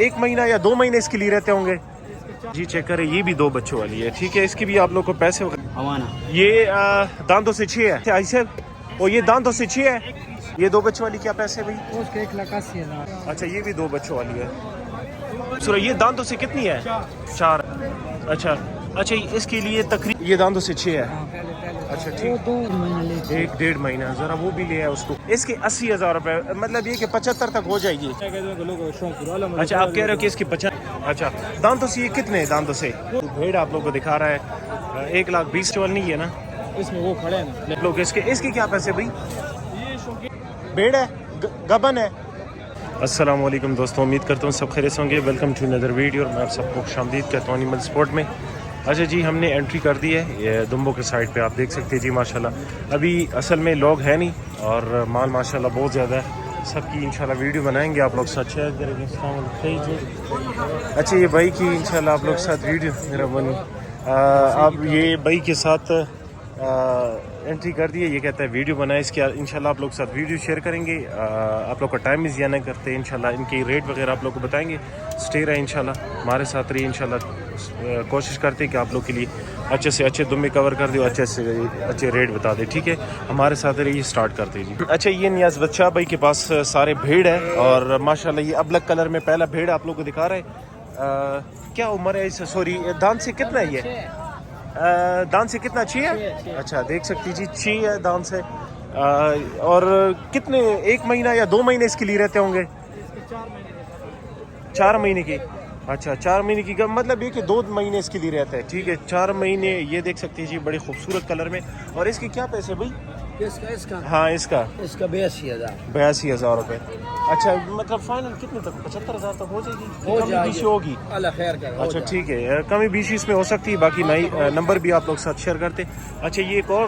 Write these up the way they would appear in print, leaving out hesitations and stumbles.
1 महीना या 2 महीने इसके लिए रहते होंगे जी। चेक करें, ये भी 2 बच्चों वाली है, ठीक है। इसकी भी आप लोग को पैसे ये दांतों से 6 है ऐसे, और ये दांतों से 6 है। ये 2 बच्चों वाली क्या पैसे भाई? उसके 1,80,000। अच्छा, ये भी 2 बच्चों वाली है। सुनो, ये दांतों से कितनी है? 4। अच्छा अच्छा, इसके लिए तकरीबन ये दांतों से 6 है। अच्छा ठीक, 2 महीने ले 1-1.5 महीना, जरा वो भी ले आए उसको। इसके 80,000 रुपए, मतलब ये कि 75 तक हो जाएगी। अच्छा, आप कह रहे हो कि इसकी 50। अच्छा, दांतों से ये कितने दांतों से? भेड़ आप लोग को दिखा रहा है 1,20,000 चवल नहीं है ना इसमें, वो खड़े हैं ना लोग। इसके क्या पैसे भाई? भेड़ है, गबन है। अस्सलाम वालेकुम दोस्तों, उम्मीद करता हूँ सब खैरियत होंगे। Welcome to another video. मैं आप सबको खुशामदीद कहता हूँ एनिमल स्पोर्ट में। अच्छा जी, हमने एंट्री कर दी है ये दुम्बो के साइड पे, आप देख सकते हैं जी माशाल्लाह। अभी असल में लोग हैं नहीं और माल माशाल्लाह बहुत ज़्यादा है। सबकी इंशाल्लाह वीडियो बनाएंगे, आप लोग साथ शेयर करेंगे। अच्छा, ये भाई की इंशाल्लाह आप लोग साथ वीडियो मेरा बनी। आप ये भाई के साथ एंट्री कर दी है, ये कहता है वीडियो बनाए इसके, इंशाल्लाह आप लोग साथ वीडियो शेयर करेंगे। आप लोग का टाइम भी ज़िया नहीं करते, इंशाल्लाह इनकी रेट वगैरह आप लोग को बताएंगे। स्टे रहे इंशाल्लाह, हमारे साथ रहिए इंशाल्लाह। कोशिश करते हैं कि आप लोग के लिए अच्छे से अच्छे दुम्बे कवर कर दे, अच्छे से अच्छे रेट बता दे, ठीक है। हमारे साथ रहिए, स्टार्ट करते हैं जी। अच्छा, ये नियाज बच्चा भाई के पास सारे भेड़ है और माशाल्लाह ये अबलग कलर में पहला भेड़ आप लोग को दिखा रहे हैं। क्या उम्र है इस? सॉरी, दांत से कितना है ये? दान से कितना? 6 है। अच्छा, देख सकती जी 6 है दान से। और कितने, 1 महीना या 2 महीने इसके लिए रहते होंगे? 4 महीने की। अच्छा, 4 महीने की, मतलब ये कि 2 महीने इसके लिए रहता है, ठीक है। 4 महीने, ये देख सकते हैं जी बड़े खूबसूरत कलर में। और इसके क्या पैसे भाई? इसका हाँ, इसका 82,000 रुपये। अच्छा, मतलब फाइनल कितने तक? 75,000 तक हो जाएगी? हो जाएगी, बीसी होगी। अल्लाह खैर करे। अच्छा ठीक है, कमी बीसी इसमें हो सकती है, बाकी नई नंबर भी आप लोग साथ शेयर करते। अच्छा, ये एक और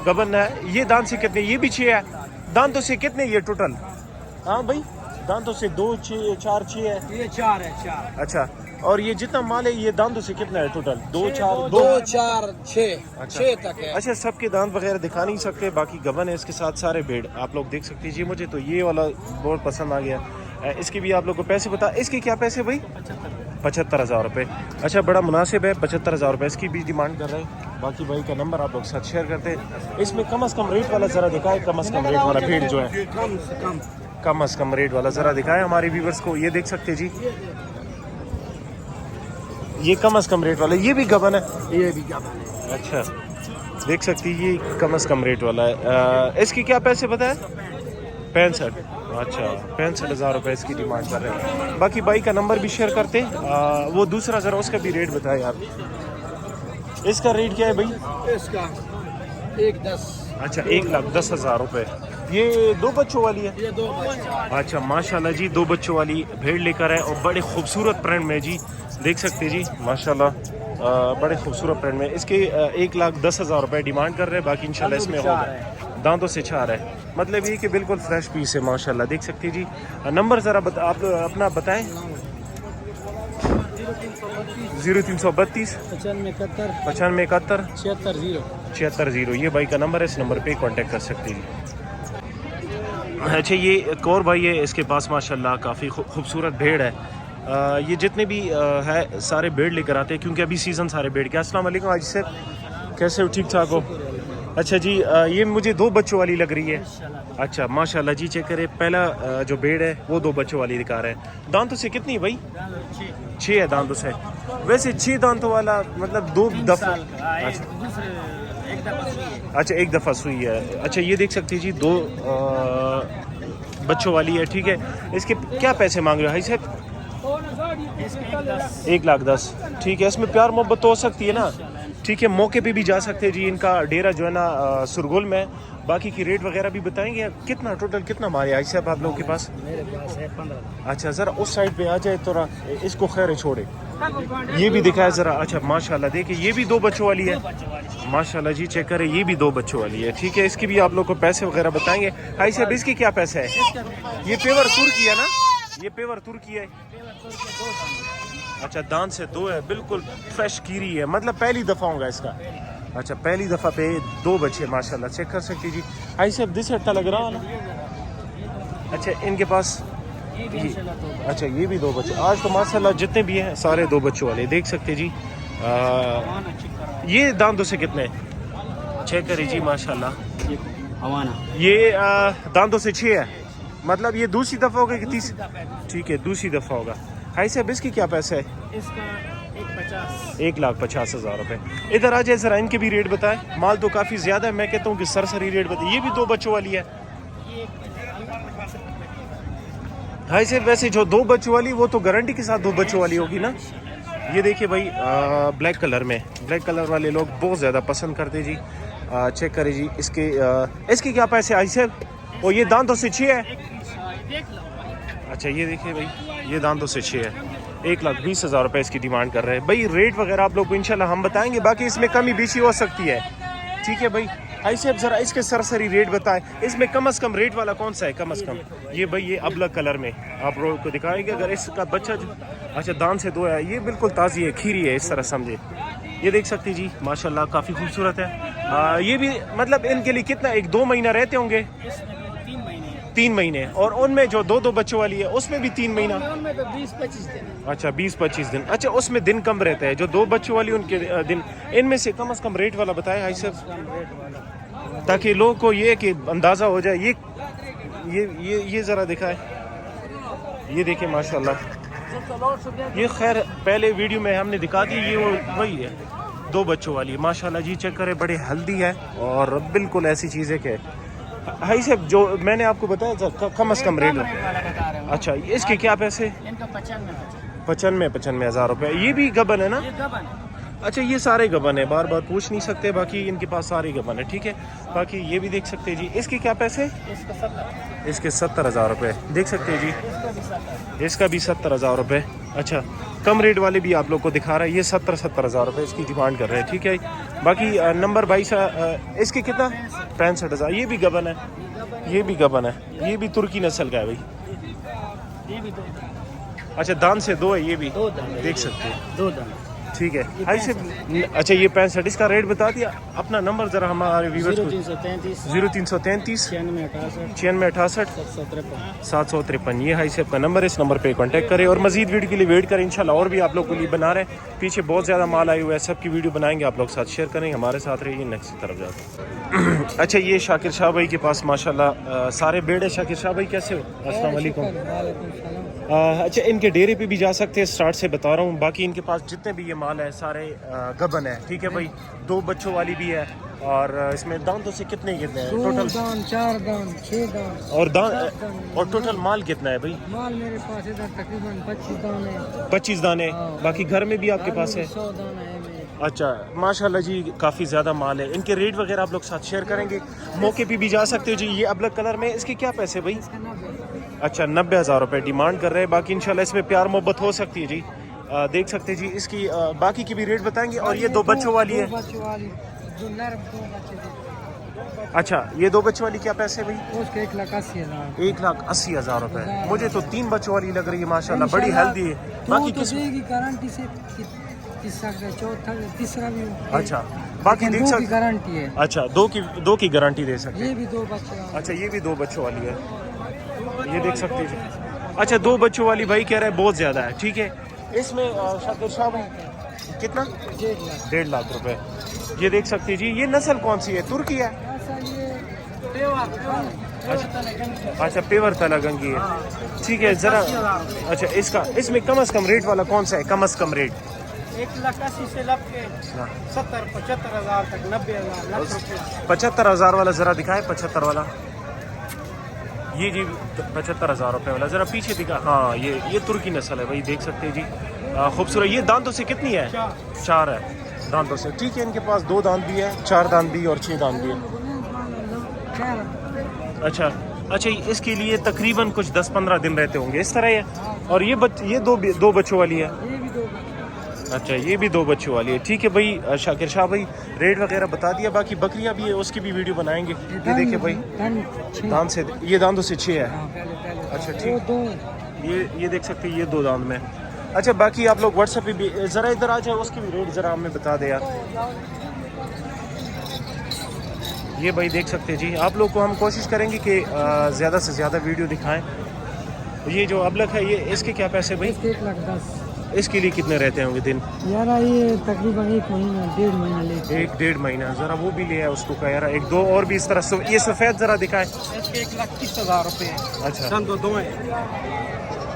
गबन है, ये दांत से कितने? ये भी 6 है। दांतों से कितने ये टोटल? हाँ भाई, दांतों से 2, 6, 4, 6 है। ये 4 है, 4। अच्छा, और ये जितना माल है ये दांतों से कितना है टोटल? 2, 4, 6 तक है। अच्छा, सबके दांत वगैरह दिखा नहीं सकते, बाकी गबन है इसके साथ सारे भेड़ आप लोग देख सकते हैं जी। मुझे तो ये वाला बहुत पसंद आ गया। इसके भी आप लोग को पैसे बता, इसके क्या पैसे भाई? 75,000 रुपये। अच्छा, बड़ा मुनासिब है, 75,000 रुपये इसकी भी डिमांड कर रहे हैं। बाकी भाई का नंबर आप लोग साथ शेयर करते हैं। इसमें कम से कम रेट वाला ज़रा दिखाए, कम से कम रेट वाला भेड़ जो है, कम से कम रेट वाला ज़रा दिखाए हमारे व्यूवर्स को। ये देख सकते जी, ये कम से कम रेट वाला, ये भी गबन है। ये भी गबन है। अच्छा, देख सकती है, ये कम से कम रेट वाला है। इसकी क्या पैसे बताए? 65। अच्छा, 65,000 रुपये इसकी डिमांड कर रहे हैं। बाकी भाई का नंबर भी शेयर करते। वो दूसरा ज़रा उसका भी रेट बताए यार। इसका रेट क्या है भाई? इसका 1,10,000। अच्छा, 1,10,000 रुपये। ये 2 बच्चों वाली है? ये 2 बच्चे। अच्छा, माशाल्लाह जी 2 बच्चों वाली भेड़ लेकर है और बड़े खूबसूरत प्रिंट में जी, देख सकते जी माशाल्लाह। बड़े खूबसूरत प्रिंट में इसके 1,10,000 रुपये डिमांड कर रहे हैं। बाकी इंशाल्लाह इसमें होगा। दांतों से 4 है, मतलब ये कि बिल्कुल फ्रेश पीस है माशाल्लाह, देख सकती जी। नंबर ज़रा आप अपना बताएं। 0332 95 71 76 ये भाई का नंबर है, इस नंबर पे कांटेक्ट कर सकते हैं। अच्छा, ये एक और भाई है, इसके पास माशाल्लाह काफ़ी खूबसूरत भेड़ है। ये जितने भी है सारे भेड़ लेकर आते हैं क्योंकि अभी सीज़न सारे भेड़ के। अस्सलाम वालेकुम आज से, कैसे हो? ठीक ठाक हो? अच्छा जी, ये मुझे 2 बच्चों वाली लग रही है। अच्छा माशाल्लाह जी, चेक करें, पहला जो भेड़ है वो 2 बच्चों वाली दिखा रहे हैं। दांतों से कितनी भाई? 6 है दांतों से। वैसे 6 दांतों वाला मतलब 2 दफ़ा। अच्छा, 1 दफ़ा सुई है। अच्छा, ये देख सकती है जी 2 बच्चों वाली है, ठीक है। इसके क्या पैसे मांग रहे हो भाई साहब? 1,10,000, ठीक है। इसमें प्यार मोहब्बत तो हो सकती है ना, ठीक है। मौके पे भी जा सकते हैं जी, इनका डेरा जो है ना सुरगुल में। बाकी की रेट वगैरह भी बताएंगे। कितना टोटल कितना मारे आई साहब आप लोगों के पास? मेरे पास है 15। अच्छा, ज़रा उस साइड पे आ जाए तो इसको खैर छोड़े, ये भी दिखाए ज़रा। अच्छा माशाल्लाह, देखिए ये भी 2 बच्चों वाली है माशाल्लाह जी, चेक करें, ये भी 2 बच्चों वाली है, ठीक है। इसकी भी आप लोग को पैसे वगैरह बताएंगे। आई साहब, इसकी क्या पैसे है? ये पेवर तुर्की है ना? ये पेवर तुर्की है। अच्छा, दांत से 2 है, बिल्कुल फ्रेश कीरी है, मतलब पहली दफ़ा होगा इसका। अच्छा, पहली दफ़ा पे 2 बच्चे माशाल्लाह, चेक कर सकती जी। आई साहब दिस हट्टा लग रहा है ना? अच्छा, इनके पास ये भी इंशाल्लाह दो बच्चे। अच्छा ये بھی دو بچے. آج تو ماشاءاللہ جتنے بھی ہیں سارے دو بچوں والے دیکھ سکتے جی. हवाना चेक करो। یہ داندوں سے کتنے چیک کریں جی ماشاءاللہ. ये हवाना یہ داندوں سے 6 ہے, مطلب یہ دوسری دفعہ ہوگا کہ تیسری؟ ٹھیک ہے دوسری دفعہ ہوگا. بھائی صاحب اس کی کیا پیسے ہے؟ इसका 150 1,50,000 روپے. ادھر آ جائے ذرا ان کے بھی ریٹ بتائیں. مال تو کافی زیادہ ہے, میں کہتا ہوں کہ سرسری ریٹ بتائیں. یہ بھی دو بچوں والی ہے. ये بھائی صاحب ویسے جو دو بچوں والی وہ تو گارنٹی کے ساتھ دو بچوں والی ہوگی نا. یہ دیکھیے بھائی بلیک کلر میں, بلیک کلر والے لوگ بہت زیادہ پسند کرتے جی. چیک کریں جی اس کے کیا پیسے آئی صاحب؟ اور یہ دانتوں سے 6 ہے. देख लो اچھا یہ دیکھیے بھائی یہ دانتوں سے 6 ہے. 1,20,000 روپے اس کی ڈیمانڈ کر رہے ہیں. بھائی ریٹ وغیرہ آپ لوگ کو انشاءاللہ ہم بتائیں گے, باقی اس میں کمی بیشی ہو سکتی ہے. ٹھیک ہے بھائی. آئی صاحب ذرا اس کے سرسری ریٹ بتائیں. اس میں کم از کم ریٹ والا کون سا ہے کم از کم؟ یہ بھائی یہ ابلک کلر میں آپ لوگوں کو دکھائیں گے. اگر اس کا بچہ اچھا دان سے 2 ہے, یہ بالکل تازی ہے, کھیری ہے اس طرح سمجھے. یہ دیکھ سکتے جی ماشاءاللہ کافی خوبصورت ہے. یہ بھی مطلب ان کے لیے کتنا 1-2 مہینہ رہتے ہوں گے؟ इसमें 3 महीने 3 مہینے. اور ان میں جو دو بچوں والی ہے اس میں بھی 3 مہینہ. उनमें तो 20-25 दिन है। اچھا 20-25 دن. اچھا اس میں دن کم رہتا ہے. جو دو بچوں والی ان کے دن. ان میں سے کم از کم ریٹ والا بتائیں بھائی صاحب, कम रेट वाला تاکہ لوگوں کو یہ کہ اندازہ ہو جائے. یہ ذرا دکھائے. یہ دیکھیں ماشاءاللہ. یہ خیر پہلے ویڈیو میں ہم نے دکھا دی, یہ وہی ہے دو بچوں والی ماشاءاللہ جی. چیک کرے بڑے ہیلدی ہے اور بالکل ایسی چیز ہے کہ بھائی صاحب جو میں نے آپ کو بتایا تھا کم از کم ریٹ. वाला बता रहे हैं। اچھا اس کے کیا پیسے؟ इनका 95 95,000 روپے. یہ بھی گبن ہے نا؟ ये गबन اچھا یہ سارے گبن ہے, بار بار پوچھ نہیں سکتے, باقی ان کے پاس سارے گبن ہے. ٹھیک ہے. باقی یہ بھی دیکھ سکتے جی. اس کے کیا پیسے؟ इसका 70 اس کے 70,000 روپے دیکھ سکتے جی. इसका भी 70 اس کا بھی 70,000 روپے. اچھا کم ریٹ والے بھی آپ لوگ کو دکھا رہا ہے. یہ 70,000 روپے اس کی ڈیمانڈ کر رہے ہیں. ٹھیک ہے. باقی نمبر 22 اس کے کتنا 65,000. یہ بھی گبن ہے, یہ بھی گبن ہے, یہ بھی ترکی نسل کا ہے بھائی. ये भी दो اچھا دان سے 2 ہے. یہ بھی दो दाने دیکھ سکتے ہیں. दो दाने ٹھیک ہے. اچھا یہ 65 اس کا ریٹ بتا دیا. اپنا نمبر ذرا ہمارے ویورز کو 0333 0333 96 96 68 753 753. یہ ہائی صاحب کا نمبر ہے, اس نمبر پہ کانٹیکٹ کریں اور مزید ویڈیو کے لیے ویٹ کریں. انشاءاللہ اور بھی آپ لوگ کے لیے بنا رہے ہیں. پیچھے بہت زیادہ مال آئے ہوئے ہے, سب کی ویڈیو بنائیں گے, آپ لوگ ساتھ شیئر کریں. ہمارے ساتھ رہیے. نیکسٹ طرف جاتے ہیں. اچھا یہ شاکر شاہ بھائی کے پاس ماشاءاللہ سارے بیڑ ہے. شاکر شاہ بھائی کیسے ہو؟ السلام علیکم. اچھا ان کے ڈیرے پہ بھی جا سکتے ہیں, اسٹارٹ سے بتا رہا ہوں. باقی ان کے پاس جتنے بھی یہ مال ہے سارے گبن ہے. ٹھیک ہے بھائی. 2 بچوں والی بھی ہے. اور اس میں دانتوں سے کتنے ہیں ٹوٹل؟ 4 दान 6 दान اور اور ٹوٹل مال کتنا ہے بھائی؟ माल मेरे पास इधर तकरीबन 25 दाने 25 دانے. باقی گھر میں بھی آپ کے پاس ہے؟ 100 दाना है मेरे اچھا ماشاءاللہ جی کافی زیادہ مال ہے. ان کے ریٹ وغیرہ آپ لوگ ساتھ شیئر کریں گے. موقع پہ بھی جا سکتے ہو جی. یہ ابلک کلر میں اس کے کیا پیسے بھائی؟ اچھا 90,000 روپے ڈیمانڈ کر رہے ہیں. باقی انشاءاللہ اس میں پیار محبت ہو سکتی ہے جی. دیکھ سکتے جی. اس کی باقی کی بھی ریٹ بتائیں گے. اور یہ 2 بچوں والی ہے. जो नर 2 बच्चे थे اچھا یہ 2 بچوں والی کیا پیسے بھائی؟ उसके 1,80,000 1,80,000 روپے. مجھے تو 3 بچوں والی لگ رہی ہے ماشاءاللہ, بڑی ہیلدی ہے. باقی तो کس देगी गारंटी से तीसरा चौथा तीसरा भी اچھا باقی دیکھ की سکتے. गारंटी ہے. اچھا 2 کی گارنٹی دے سکتے. ये भी 2 बच्चे हैं. اچھا یہ بھی 2 بچوں والی ہے. یہ دیکھ سکتے جی. اچھا 2 بچوں والی بھائی کہہ رہے ہیں بہت زیادہ ہے. ٹھیک ہے. اس میں شاکر شاہ بھائی کتنا 1.5 1.5 लाख روپے. یہ دیکھ سکتے جی. یہ نسل کون سی ہے؟ ترکی ہے. ऐसा ये اچھا پیور تلا گنگی ہے. ٹھیک ہے ذرا. اچھا اس میں کم از کم ریٹ والا کون سا ہے کم از کم ریٹ؟ 1,80,000 سے لگ کے 70-75,000 تک 90,000 लाख रुपए 75,000 والا ذرا دکھائے. 75 والا یہ جی 75,000 روپے والا ذرا پیچھے دکھا. ہاں یہ ترکی نسل ہے بھائی. دیکھ سکتے جی خوبصورت. یہ دانتوں سے کتنی ہے؟ 4 ہے دانتوں سے. ٹھیک ہے. ان کے پاس 2 دانت بھی ہے, 4 دانت بھی اور 6 دانت بھی ہے. اچھا اس کے لیے تقریباً کچھ 10-15 دن رہتے ہوں گے اس طرح ہے. اور یہ 2 بچوں والی ہے. ये भी 2 اچھا یہ بھی 2 بچوں والی ہے. ٹھیک ہے بھائی. شاکر شاہ بھائی ریٹ وغیرہ بتا دیا. باقی بکریاں بھی ہے, اس کی بھی ویڈیو بنائیں گے. یہ دیکھیں بھائی دانت سے, یہ دانتوں سے 6 ہے. اچھا ٹھیک. یہ دیکھ سکتے یہ 2 دانت میں. اچھا باقی آپ لوگ واٹس ایپ پہ بھی ذرا ادھر آ جائیں, اس کی بھی ریٹ ذرا ہمیں بتا دیں یار. یہ بھائی دیکھ سکتے جی. آپ لوگ کو ہم کوشش کریں گے کہ زیادہ سے زیادہ ویڈیو دکھائیں. یہ جو ابلک ہے یہ اس کے کیا پیسے بھائی؟ 1,10,000 اس کے لیے کتنے رہتے ہوں گے دن؟ یار یہ تقریباً 1 مہینہ 1.5 مہینہ لے 1-1.5 مہینہ. ذرا وہ بھی لے آیا اس کو کا یار ایک دو اور بھی اس طرح یہ سفید ذرا دکھائے. اس کے 1,30,000 روپے ہیں. اچھا دان دو ہیں.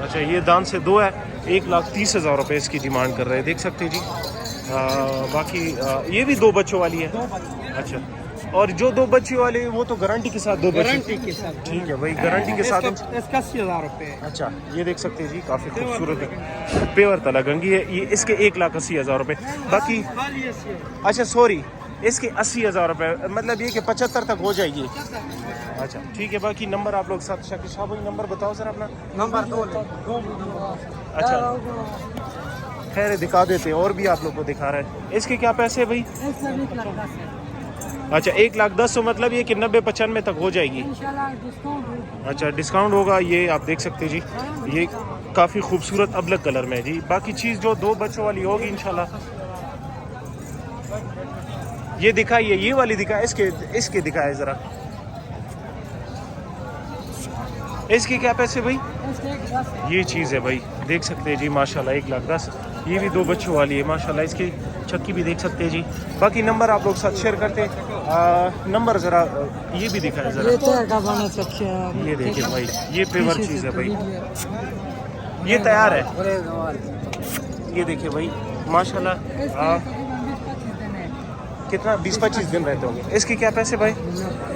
اچھا یہ دان سے 2 ہے. 1,30,000 روپے اس کی ڈیمانڈ کر رہے ہیں دیکھ سکتے ہیں جی. باقی یہ بھی 2 بچوں والی ہے. اچھا اور جو 2 بچوں والے وہ تو گارنٹی کے ساتھ 2 بچے. گارنٹی کے ساتھ. ٹھیک ہے بھائی گارنٹی کے ساتھ. اس کا 80,000 روپے ہے. اچھا یہ دیکھ سکتے ہیں جی کافی خوبصورت ہے. پیور تلا گنگی ہے یہ. اس کے 1,80,000 روپے. باقی اچھا سوری اس کے 80,000 روپے مطلب یہ کہ 75 تک ہو جائے گی. اچھا ٹھیک ہے. باقی نمبر آپ لوگ ساتھ شاکر شاہ بھائی نمبر بتاؤ سر اپنا. نمبر 2 اچھا خیر دکھا دیتے اور بھی آپ لوگ کو دکھا رہے ہیں. اس کے کیا پیسے بھائی؟ اچھا 1,10,000 مطلب یہ کہ 90-95 تک ہو جائے گی. اچھا ڈسکاؤنٹ ہوگا. یہ آپ دیکھ سکتے جی یہ کافی خوبصورت ابلک کلر میں جی. باقی چیز جو 2 بچوں والی ہوگی انشاءاللہ. یہ دکھائیے یہ والی دکھائے. اس کے دکھائے ذرا. اس کے کیا پیسے بھائی؟ یہ چیز ہے بھائی دیکھ سکتے ہیں جی ماشاءاللہ 1,10,000. یہ بھی 2 بچوں والی ہے ماشاءاللہ. اس کی چکی بھی دیکھ سکتے ہیں جی. باقی نمبر آپ لوگ ساتھ شیئر کرتے نمبر ذرا یہ بھی دکھائے ذرا. یہ دیکھیں بھائی یہ پیور چیز ہے بھائی. یہ تیار ہے. یہ دیکھیں بھائی ماشاءاللہ کتنا 20-25 دن رہتے ہوں گے. اس کے کیا پیسے بھائی؟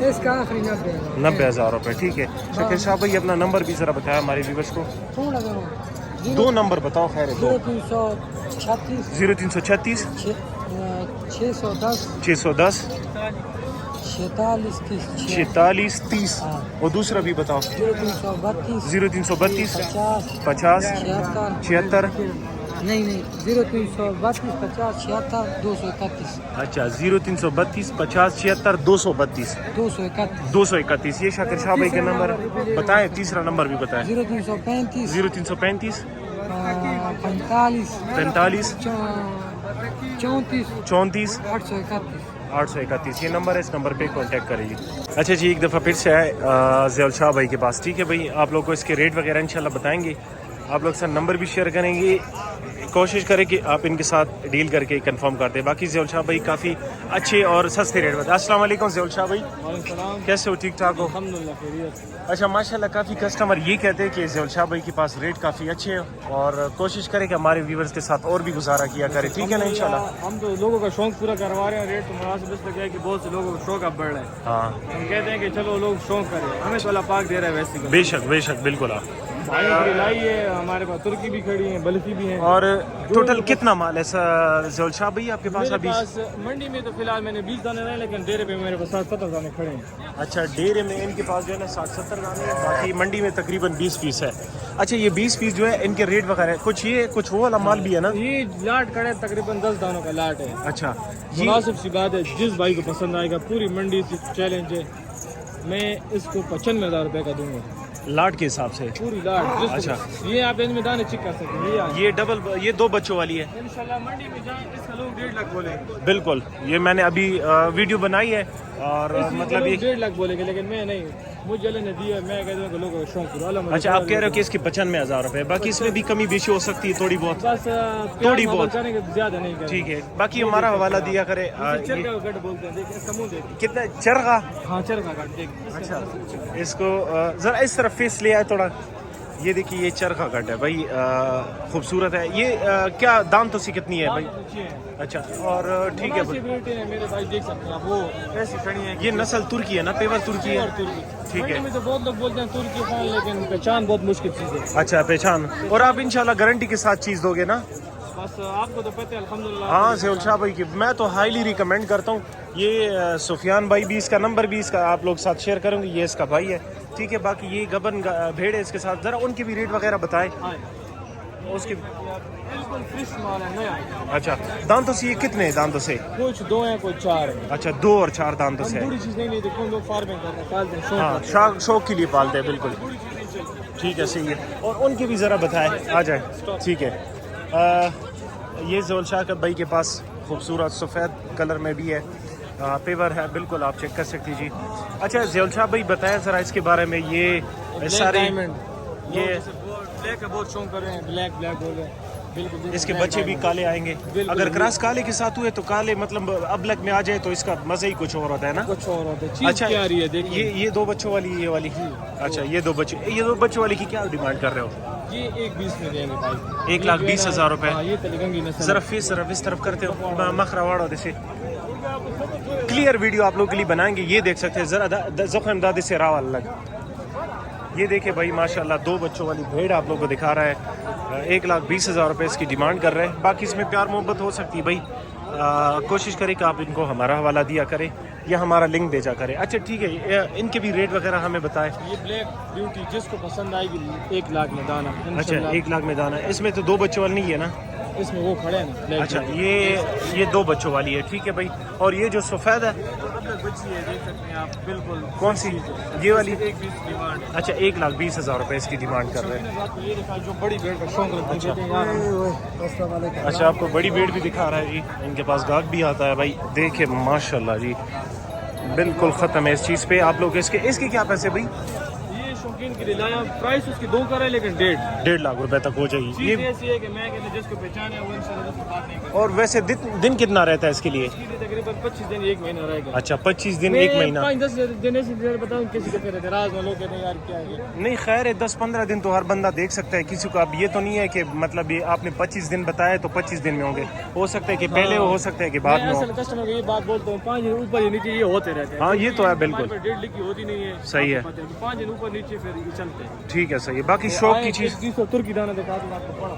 اس کا آخری 90,000 روپے. ٹھیک ہے شاکر شاہ بھائی اپنا نمبر بھی ذرا بتایا ہمارے ویورز کو. 2 نمبر بتاؤ خیر ہے. 0336 610 46 30 اور دوسرا بھی بتاؤ. 0332 50 76 نہیں 0332 50 76 231. اچھا 0332 50 76 232 231. یہ شاکر شاہ بھائی کا نمبر بتائیں. تیسرا نمبر بھی بتائیں. 0335 45 34 831. یہ نمبر ہے. اس نمبر پہ کانٹیکٹ کریں گے. اچھا جی ایک دفعہ پھر سے آئے زیول شاہ بھائی کے پاس. ٹھیک ہے بھائی آپ لوگ کو اس کے ریٹ وغیرہ انشاءاللہ بتائیں گے. آپ لوگ سر نمبر بھی شیئر کریں گے. کوشش کریں کہ آپ ان کے ساتھ ڈیل کر کے کنفرم کر دیں. باقی زیول شاہ بھائی کافی اچھے اور سستے ریٹ بتائیں. السلام علیکم زیول شاہ بھائی. کیسے ہو؟ ٹھیک ٹھاک ہو؟ الحمدللہ خیریت. اچھا ماشاءاللہ کافی کسٹمر یہ کہتے ہیں کہ زیول شاہ بھائی کے پاس ریٹ کافی اچھے ہیں اور کوشش کریں کہ ہمارے ویورز کے ساتھ اور بھی گزارا کیا کرے. ٹھیک ہے نا انشاءاللہ. ہم تو لوگوں کا شوق پورا کروا رہے ہیں. ریٹ تو مناسب اس لیے کہ بہت سے لوگوں کا شوق اب بڑھ رہا ہے. ہاں ہم کہتے ہیں کہ چلو لوگ شوق کریں. ہمیں تو اللہ پاک دے رہا ہے ویسے. بے شک بالکل. آپ بھائی کی لائی ہے ہمارے پاس. ترکی بھی کھڑی ہیں بلفی بھی ہیں. اور ٹوٹل کتنا مال ہے زیول شاہ بھائی آپ کے پاس میرے ابھی؟ پاس منڈی میں تو فی الحال میں نے 20 دانے رہے لیکن ڈیرے پہ میرے پاس 60-70 دانے کھڑے ہیں. اچھا ڈیرے میں ان کے پاس جو ہے نا 60-70 دانے ہیں. باقی منڈی میں تقریباً 20 پیس ہے. اچھا یہ 20 پیس جو ہے ان کے ریٹ وغیرہ کچھ وہ والا مال بھی ہے نا؟ یہ لاٹ کھڑے تقریباً 10 دانوں کا لاٹ ہے. اچھا مناسب سی بات ہے. جس بھائی کو پسند آئے گا پوری منڈی سے چیلنج ہے. میں اس کو 95,000 روپے کا دوں گا لاٹ کے حساب سے پوری لاٹ. اچھا یہ آپ ان میں دانے چیک کر سکتے ہیں. یہ ڈبل یہ 2 بچوں والی ہے انشاءاللہ منڈی میں جائیں اس کا لوگ 1.5 لاکھ بولیں گے. بالکل. یہ میں نے ابھی ویڈیو بنائی ہے اور مطلب یہ 1.5 لاکھ بولیں گے لیکن میں نہیں. مجھے اللہ نے دیا میں کہتا ہوں کہ لوگوں کا شوق پورا. اچھا آپ کہہ رہے ہو کہ اس کی 95,000 روپے. باقی اس میں بھی کمی بیشی ہو سکتی ہے تھوڑی بہت. بس تھوڑی بہت کریں گے زیادہ نہیں کریں. ٹھیک ہے. باقی ہمارا حوالہ دیا کرے. چرگا کا گٹ بولتے ہیں. دیکھیں اس کا منہ دیکھیں. کتنا چرغا. ہاں چرگا کا گٹ دیکھیں. اچھا اس کو ذرا اس طرف فیس لے آئے تھوڑا. یہ دیکھیے یہ چرخا کٹ ہے بھائی خوبصورت ہے. یہ کیا دام تو سی کتنی ہے بھائی؟ اچھا اور ٹھیک ہے بھائی. میرے بھائی دیکھ سکتے ہیں آپ وہ ایسی کھڑی ہیں. یہ نسل ترکی ہے نا؟ پیور ترکی ہے. ٹھیک ہے. تو بہت لوگ بولتے ہیں ترکی خان لیکن پہچان بہت مشکل چیز ہے. اچھا پہچان. اور آپ انشاءاللہ گارنٹی کے ساتھ چیز دو گے نا؟ بس آپ کو تو پتہ ہے الحمدللہ. ہاں زیول شاہ بھائی کی میں تو ہائیلی ریکمینڈ کرتا ہوں. یہ سفیان بھائی بھی اس کا نمبر بھی اس کا آپ لوگ ساتھ شیئر کریں گے. یہ اس کا بھائی ہے. ٹھیک ہے. باقی یہ گبن بھیڑ ہے اس کے ساتھ. ذرا ان کی بھی ریٹ وغیرہ بتائیں. اس کی بالکل فریش مال ہے نیا. اچھا دانتوں سے یہ کتنے ہیں دانتوں سے؟ کچھ 2 ہیں کچھ 4 ہیں. اچھا 2 اور 4 دانتوں سے. بڑی چیز نہیں لیتے کون لوگ فارمنگ کرتے ہیں پالتے ہیں ہاں شوق کے لیے پالتے ہیں. بالکل ٹھیک ہے صحیح ہے. اور ان کی بھی ذرا بتائیں آ جائیں. ٹھیک ہے. یہ زیول شاہ کا بھائی کے پاس خوبصورت سفید کلر میں بھی ہے. پیور ہے بالکل. آپ چیک کر سکتی جی. اچھا زیول شاہ بھائی بتائیں ذرا اس کے بارے میں. یہ سارے یہ ब्लैक का बहुत शौक कर रहे हैं, ब्लैक ब्लैक हो गए बिल्कुल। इसके बच्चे भी काले आएंगे। अगर क्रॉस काले के साथ हुए तो काले मतलब अबलग में आ जाए तो इसका मजा ही कुछ और होता है ना। कुछ और होता है। चीज़ अच्छा क्या आ रही है देखिए, ये 2 बच्चों वाली, ये वाली। अच्छा ये 2 बच्चों वाली की क्या डिमांड कर रहे हो? ये 1,20 में देंगे भाई, 1,20,000 रुपए। हाँ, ये तेलंगी नस्ल। जरा फेस इस तरफ करते हो मखरावाड़ा जैसे क्लियर वीडियो आप लोगों के लिए बनाएंगे। ये देख सकते हैं जरा जख्म दादी से राव अलग। ये देखिए भाई माशाल्लाह 2 बच्चों वाली भेड़ आप लोगों को दिखा रहा है। 1,20,000 रुपए इसकी डिमांड कर रहे हैं। बाकी इसमें प्यार मोहब्बत हो सकती है भाई। कोशिश करें कि आप इनको हमारा हवाला दिया करें या हमारा लिंक भेजा करें। अच्छा ठीक है, इनके भी रेट वगैरह हमें बताएं। ये ब्लैक ब्यूटी जिसको पसंद आएगी 1 लाख में दाना। अच्छा 1 लाख में दाना। इसमें तो 2 बच्चों वाली नहीं है ना? इसमें वो खड़े हैं ना black अच्छा beauty। ये 2 बच्चों वाली है, ठीक है भाई। और ये जो सफ़ेद है बच्ची है, देख सकते हैं आप बिल्कुल। कौन सी? ये वाली। 1,20 डिमांड। अच्छा 1,20,000 रुपए इसकी डिमांड कर रहे हैं। ये दिखा जो बड़ी भेड़ का शौक रखते हैं यार। अच्छा आपको बड़ी भेड़ भी दिखा रहा है जी। इनके पास गाहक भी आता है भाई। देखिए माशाल्लाह जी बिल्कुल ख़त्म है इस चीज़ पे। आप लोग इसके क्या पैसे भाई? ये शौकीन के लिए लाया, प्राइस उसकी 2 का है लेकिन 1.5 लाख रुपए तक हो जाएगी। चीज़ ऐसी है कि मैं कहते जिसको पहचान है वो इंशाल्लाह उससे बात नहीं करता। और वैसे दिन कितना रहता है इसके लिए? इसके लिए तकरीबन 25 दिन 1 महीना रहेगा। अच्छा 25 दिन 1 महीना। 5-10 दिन ऐसे बताऊँ किसी को कहते राज में लोग कहते हैं यार क्या है। नहीं खैर है 10-15 दिन तो हर बंदा देख सकता है किसी को। अब ये तो नहीं है कि मतलब ये आपने 25 दिन बताया तो 25 दिन में होंगे। हो सकता है कि पहले हो सकता है कि बाद में हो। असल कस्टमर को ये बात बोलता हूँ 5 दिन ऊपर नीचे ये होते रहते हैं। हाँ ये तो है बिल्कुल 1.5 लिखी होती नहीं है। सही है। 5 दिन ऊपर नीचे फिर ये चलते हैं। ठीक है सही है। बाकी शौक की चीज़ 200 तुर्की दाना दिखा दूँ आपको पड़ा।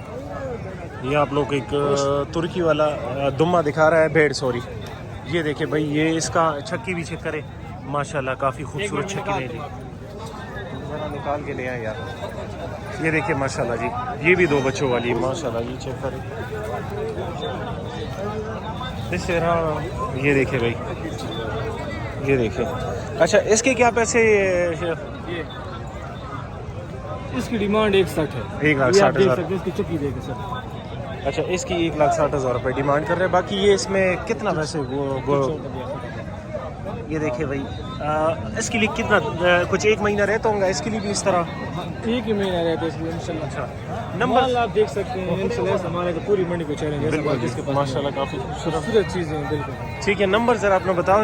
ये आप लोग एक तुर्की वाला दुम्मा दिखा रहा है, भेड़ सॉरी। ये देखिए भाई ये इसका छक्की भी चेक करे माशाल्लाह काफ़ी खूबसूरत छक्की है जी। ज़रा निकाल के ले आए यार। ये देखिए माशाल्लाह जी ये भी 2 बच्चों वाली है माशाल्लाह। ये चेक करें इस तरह। ये देखिए भाई ये देखिए। अच्छा इसके क्या पैसे? ये इसकी डिमांड 1,60 है। 1,60,000। इसकी चुकी देगा सर। अच्छा इसकी 1,60,000 रुपये डिमांड कर रहे हैं। बाकी ये इसमें कितना पैसे वो ये देखिए भाई इसके लिए कितना कुछ 1 महीना रहता होगा इसके लिए भी इस तरह? 1 ही महीना रहता है इसलिए इंशाल्लाह। अच्छा नंबर आप देख सकते हैं इंशाल्लाह हमारे तो पूरी मंडी को चलेंगे माशाल्लाह काफ़ी खूबसूरत चीज़ें हैं बिल्कुल। ठीक है। नंबर ज़रा अपना बताओ।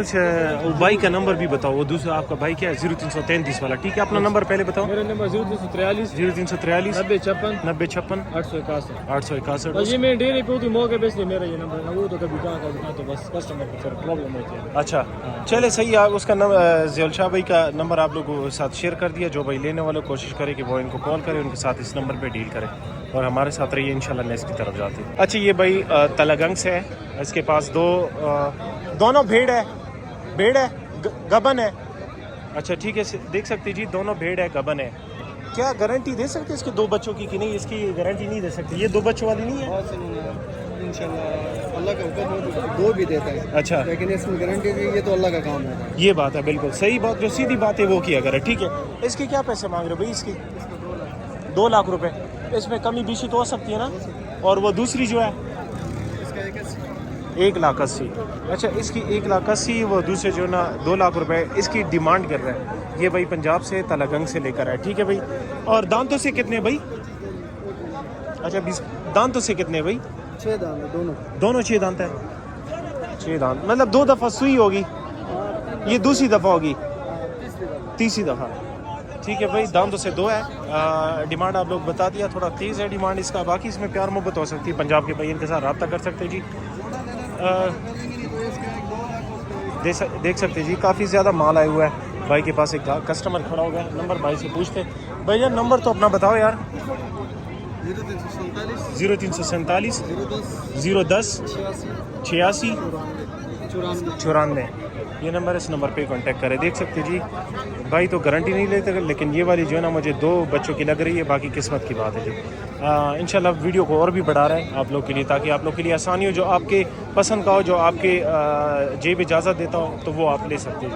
वो भाई का नंबर भी बताओ। वो दूसरा आपका भाई क्या है? 0333 वाला। ठीक है अपना नंबर पहले बताओ। मेरा नंबर 0343 0343 9056 9056 861 861। और ये मैं डेली पे होती मौके पे इसलिए मेरा ये नंबर है। वो तो कभी कहाँ तो बस कस्टमर को फिर प्रॉब्लम होती है। अच्छा चले सही है। उसका नंबर ज़ियाल शाह भाई का नंबर आप लोगों के साथ शेयर कर दिया। जो भाई लेने वाले कोशिश करे कि वो इनको कॉल करे, उनके साथ इस नंबर पे डील करें और हमारे साथ रहिए इंशाल्लाह नेक्स्ट की तरफ जाते हैं। अच्छा ये भाई तलगंग से है। इसके पास दोनों भेड़ है गबन है। अच्छा ठीक है देख सकते जी दोनों भेड़ है गबन है। क्या गारंटी दे सकते इसके 2 बच्चों की कि नहीं? इसकी गारंटी नहीं दे सकते। ये 2 बच्चों वाली नहीं है इंशाल्लाह अल्लाह का हुक्म हो 2 भी देता है। अच्छा लेकिन इसमें गारंटी दी ये तो अल्लाह का काम है। ये बात है बिल्कुल सही बात। जो सीधी बात है वो किया करे। ठीक है इसके क्या पैसे मांग रहे हो भाई? इसकी 2 लाख रुपए। इसमें कमी बेशी तो हो सकती है ना? और वो दूसरी जो है 1,80,000। अच्छा इसकी 1,80,000। वो दूसरे जो ना 2 लाख रुपए इसकी डिमांड कर रहा है। ये भाई पंजाब से तलगंग से लेकर आए। ठीक है भाई। और दांतों से कितने भाई? अच्छा 20 दांतों से कितने भाई? 6 दांत दोनों 6 दांत है। 6 दांत मतलब 2 दफ़ा सुई होगी, ये दूसरी दफ़ा होगी, तीसरी दफ़ा। ठीक है भाई दांतों से 2 है। डिमांड आप लोग बता दिया, थोड़ा तेज़ है डिमांड इसका। बाकी इसमें प्यार मोहब्बत हो सकती है। पंजाब के भाई इनके साथ रब्ता कर सकते जी। देख सकते जी काफ़ी ज़्यादा माल आया हुआ है। भाई के पास एक कस्टमर खड़ा हो गया। नंबर भाई से पूछते। भैया नंबर तो अपना बताओ यार। 0347 010 86 94। ये नंबर इस नंबर पे कांटेक्ट करें। देख सकते जी भाई तो गारंटी नहीं लेते लेकिन ये वाली जो है ना मुझे 2 बच्चों की लग रही है। बाकी किस्मत की बात है जी। इंशाल्लाह वीडियो को और भी बढ़ा रहे हैं आप लोग के लिए ताकि आप लोग के लिए आसानी हो। जो आपके पसंद का हो, जो आपके जेब इजाज़त देता हो तो वो आप ले सकते हैं।